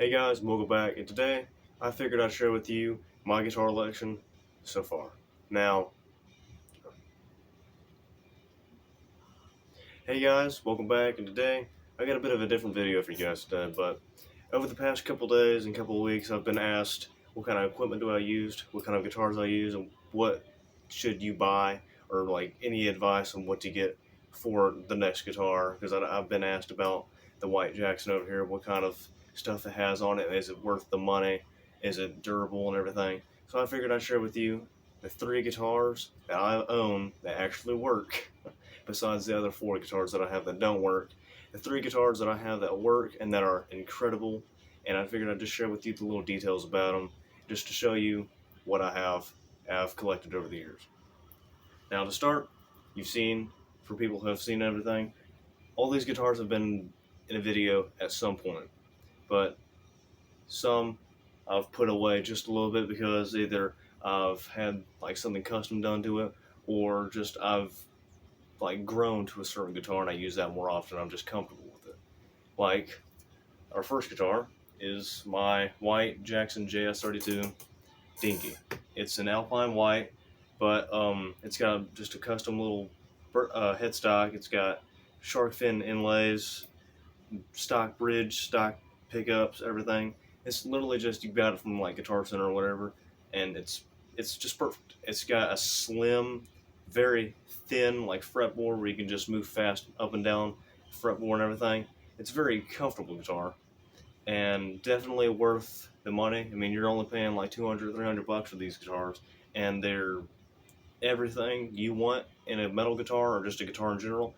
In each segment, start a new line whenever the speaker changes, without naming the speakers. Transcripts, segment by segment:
Hey guys, welcome back, and today I figured I'd share with you my guitar collection so far. Now, hey guys, welcome back, and today I got a bit of a different video for you guys today, but over the past couple days and couple of weeks I've been asked what kind of equipment do I use, what kind of guitars I use, and what should you buy, or like any advice on what to get for the next guitar, because I've been asked about the White Jackson over here, what kind of stuff it has on it, is it worth the money, is it durable and everything. So I figured I'd share with you the 3 guitars that I own that actually work, besides the other 4 guitars that I have that don't work. The 3 guitars that I have that work and that are incredible, and I figured I'd just share with you the little details about them, just to show you what I've collected over the years. Now to start, you've seen, for people who have seen everything, all these guitars have been in a video at some point, but some I've put away just a little bit because either I've had like something custom done to it, or just I've like grown to a certain guitar and I use that more often. I'm just comfortable with it. Like our first guitar is my White Jackson JS32 Dinky. It's an Alpine White, but it's got just a custom little headstock. It's got shark fin inlays, stock bridge, stock pickups, everything. It's literally just, you got it from like Guitar Center or whatever, and it's just perfect. It's got a slim, very thin like fretboard where you can just move fast up and down fretboard and everything. It's a very comfortable guitar, and definitely worth the money. I mean, you're only paying like 200, 300 bucks for these guitars, and they're everything you want in a metal guitar or just a guitar in general,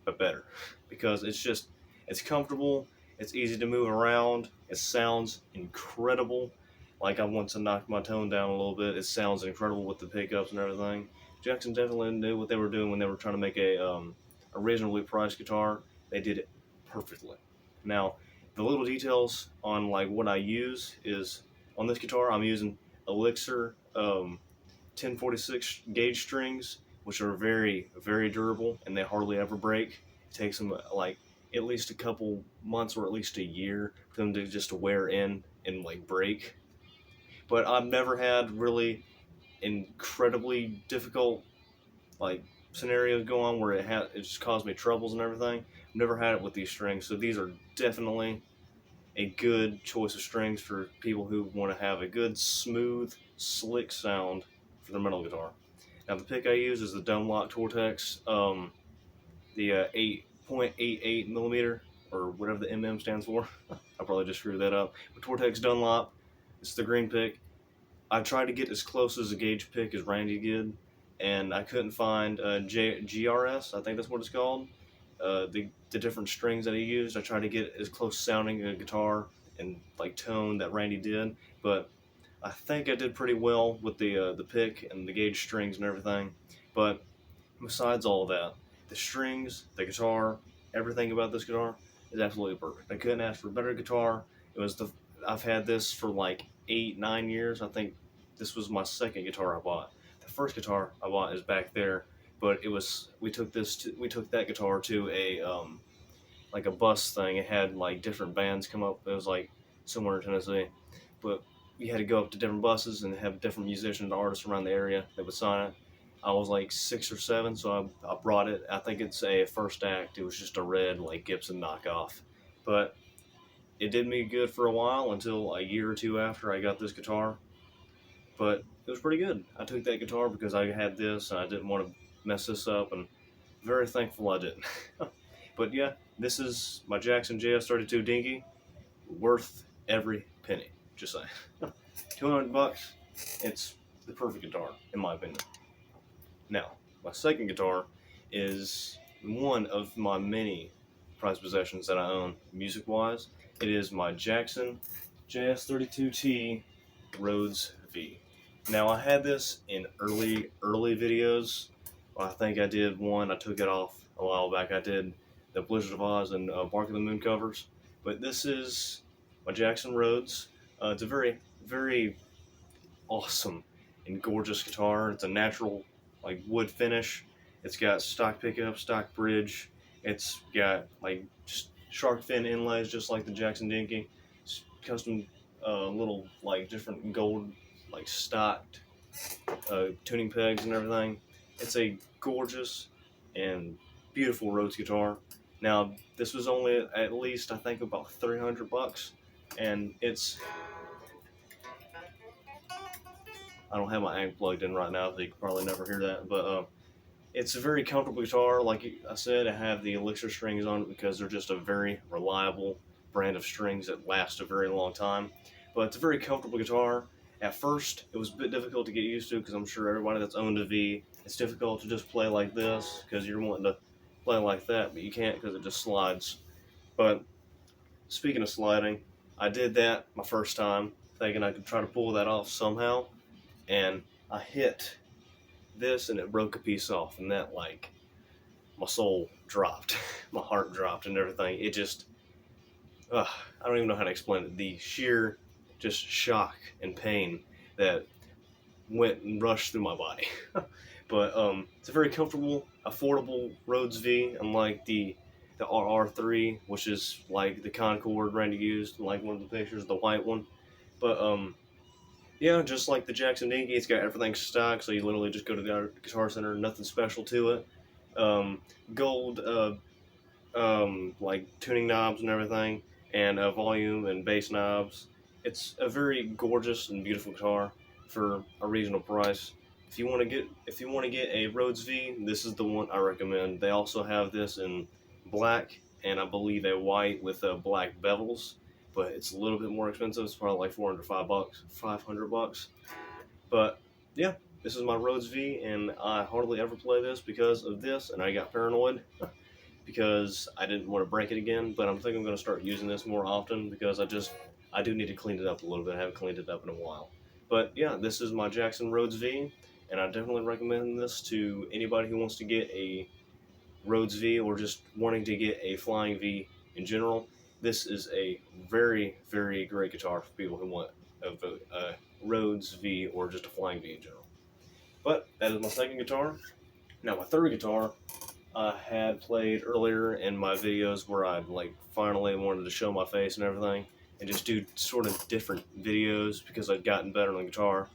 but better, because it's comfortable, it's easy to move around, it sounds incredible. Like, I want to knock my tone down a little bit, it sounds incredible with the pickups and everything. Jackson definitely knew what they were doing when they were trying to make a reasonably priced guitar. They did it perfectly. Now, the little details on like what I use is, on this guitar I'm using Elixir 1046 gauge strings, which are very, very durable, and they hardly ever break. It takes them like at least a couple months or at least a year for them to just wear in and like break. But I've never had really incredibly difficult like scenarios go on where it just caused me troubles and everything. I've never had it with these strings, so these are definitely a good choice of strings for people who want to have a good, smooth, slick sound for their metal guitar. Now the pick I use is the Dunlop Tortex, the 8.88 millimeter, or whatever the MM stands for. I probably just screwed that up. But Tortex Dunlop, it's the green pick. I tried to get as close as a gauge pick as Randy did, and I couldn't find GRS, I think that's what it's called. The different strings that he used, I tried to get as close sounding a guitar and like tone that Randy did, but I think I did pretty well with the pick and the gauge strings and everything. But besides all of that, the strings, the guitar, everything about this guitar is absolutely perfect. I couldn't ask for a better guitar. I've had this for like 8, 9 years. I think this was my second guitar I bought. The first guitar I bought is back there, but we took that guitar to a like a bus thing. It had like different bands come up. It was like somewhere in Tennessee, but you had to go up to different buses and have different musicians and artists around the area that would sign it. I was like 6 or 7, so I brought it. I think it's a First Act. It was just a red like Gibson knockoff, but it did me good for a while until a year or two after I got this guitar. But it was pretty good. I took that guitar because I had this and I didn't want to mess this up, and very thankful I didn't. But yeah, this is my Jackson JS32 Dinky, worth every penny. Just saying. 200 bucks. It's the perfect guitar in my opinion. Now, my second guitar is one of my many prized possessions that I own music-wise. It is my Jackson JS32T Rhodes V. Now, I had this in early videos. I think I did one, I took it off a while back. I did the Blizzard of Oz and Bark of the Moon covers. But this is my Jackson Rhodes. It's a very, very awesome and gorgeous guitar. It's a natural like wood finish. It's got stock pickup, stock bridge. It's got like just shark fin inlays just like the Jackson Dinky. It's custom little like different gold like stocked tuning pegs and everything. It's a gorgeous and beautiful Rhodes guitar. Now this was only at least I think about $300, and it's I don't have my amp plugged in right now, so you can probably never hear that. But it's a very comfortable guitar. Like I said, I have the Elixir strings on it because they're just a very reliable brand of strings that last a very long time. But it's a very comfortable guitar. At first, it was a bit difficult to get used to because I'm sure everybody that's owned a V, it's difficult to just play like this because you're wanting to play like that, but you can't because it just slides. But speaking of sliding, I did that my first time, thinking I could try to pull that off somehow, and I hit this and it broke a piece off, and that like my soul dropped, my heart dropped, and everything. It just, I don't even know how to explain it. The sheer just shock and pain that went and rushed through my body. But it's a very comfortable, affordable Rhodes V, unlike the RR3, which is like the Concord Randy used, like one of the pictures, the white one. But yeah, just like the Jackson Dinky, it's got everything stock, so you literally just go to the Guitar Center, nothing special to it. Gold, like tuning knobs and everything, and volume and bass knobs. It's a very gorgeous and beautiful guitar for a reasonable price. If you want to get a Rhodes V, this is the one I recommend. They also have this in black and I believe a white with black bevels, but it's a little bit more expensive. It's probably like $500. But yeah, this is my Rhodes V, and I hardly ever play this because of this, and I got paranoid because I didn't want to break it again. But I'm thinking I'm going to start using this more often because I do need to clean it up a little bit. I haven't cleaned it up in a while. But yeah, this is my Jackson Rhodes V, and I definitely recommend this to anybody who wants to get a Rhodes V or just wanting to get a Flying V in general. This is a very, very great guitar for people who want a Rhodes V or just a Flying V in general. But that is my second guitar. Now my third guitar I had played earlier in my videos where I like finally wanted to show my face and everything and just do sort of different videos because I'd gotten better on the guitar.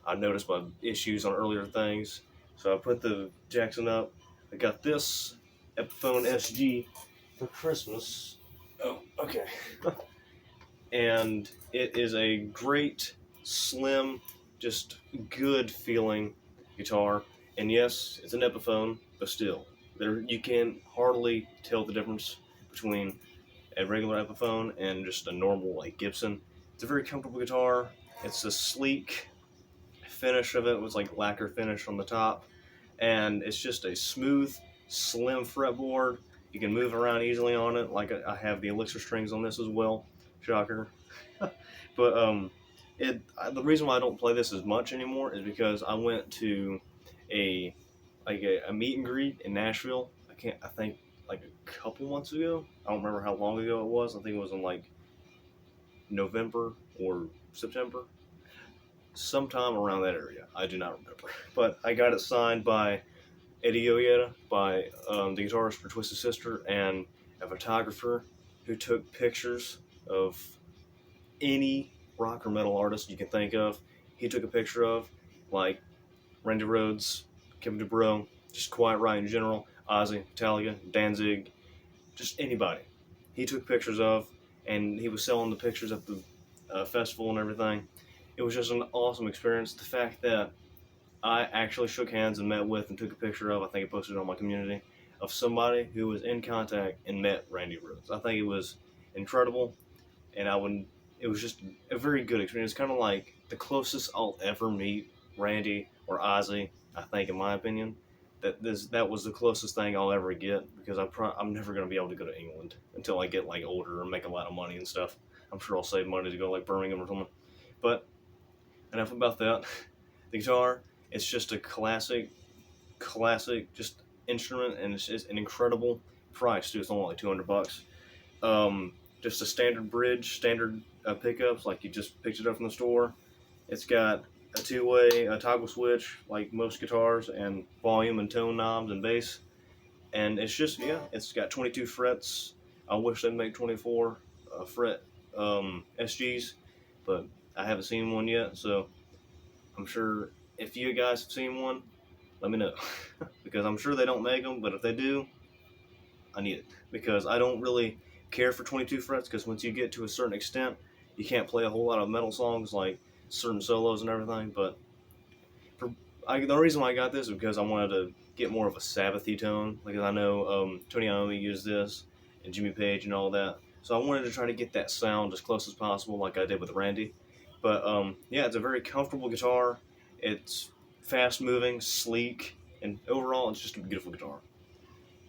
I noticed my issues on earlier things, so I put the Jackson up. I got this Epiphone SG for Christmas. Oh, okay. And it is a great, slim, just good feeling guitar. And yes, it's an Epiphone, but still, you can hardly tell the difference between a regular Epiphone and just a normal like Gibson. It's a very comfortable guitar. It's a sleek finish of it with like lacquer finish on the top, and it's just a smooth, slim fretboard. You can move around easily on it. Like I have the Elixir strings on this as well. Shocker. But the reason why I don't play this as much anymore is because I went to a meet and greet in Nashville. I think like a couple months ago. I don't remember how long ago it was. I think it was in like November or September, sometime around that area. I do not remember, but I got it signed by Eddie Oyeta, by the guitarist for Twisted Sister, and a photographer who took pictures of any rock or metal artist you can think of. He took a picture of, like Randy Rhoads, Kevin DuBrow, just Quiet Riot in general, Ozzy, Metallica, Danzig, just anybody. He took pictures of, and he was selling the pictures at the festival and everything. It was just an awesome experience. The fact that I actually shook hands and met with and took a picture of, I think I posted it on my community, of somebody who was in contact and met Randy Rhoads. I think it was incredible, and it was just a very good experience. Kind of like the closest I'll ever meet Randy or Ozzy, I think, in my opinion. That was the closest thing I'll ever get, because I'm never going to be able to go to England until I get like older and make a lot of money and stuff. I'm sure I'll save money to go like Birmingham or something. But enough about that. The guitar, it's just a classic just instrument, and it's just an incredible price too. It's only like $200. Just a standard bridge, standard pickups, like you just picked it up from the store. It's got a two-way toggle switch, like most guitars, and volume and tone knobs and bass. And it's just, yeah, it's got 22 frets. I wish they'd make 24 fret SGs, but I haven't seen one yet. So I'm sure if you guys have seen one, let me know because I'm sure they don't make them. But if they do, I need it because I don't really care for 22 frets because once you get to a certain extent, you can't play a whole lot of metal songs like certain solos and everything. But the reason why I got this is because I wanted to get more of a Sabbathy tone. Like I know Tony Iommi used this and Jimmy Page and all that. So I wanted to try to get that sound as close as possible, like I did with Randy. But yeah, it's a very comfortable guitar. It's fast moving, sleek, and overall, it's just a beautiful guitar.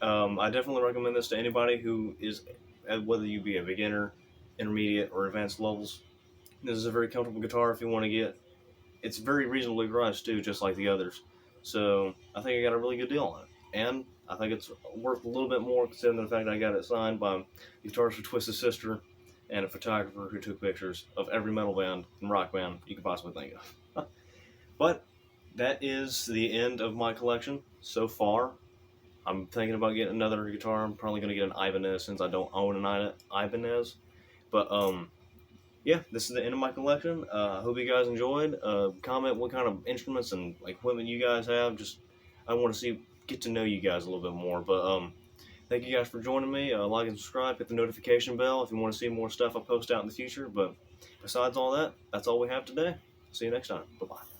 I definitely recommend this to anybody who is, whether you be a beginner, intermediate, or advanced levels. This is a very comfortable guitar if you want to get. It's very reasonably priced too, just like the others. So I think I got a really good deal on it, and I think it's worth a little bit more considering the fact I got it signed by the guitarist for Twisted Sister and a photographer who took pictures of every metal band and rock band you could possibly think of. But that is the end of my collection so far. I'm thinking about getting another guitar. I'm probably going to get an Ibanez since I don't own an Ibanez. But yeah, this is the end of my collection. I hope you guys enjoyed. Comment what kind of instruments and equipment you guys have. Just I want to get to know you guys a little bit more. But thank you guys for joining me. Like and subscribe. Hit the notification bell if you want to see more stuff I post out in the future. But besides all that, that's all we have today. See you next time. Bye bye.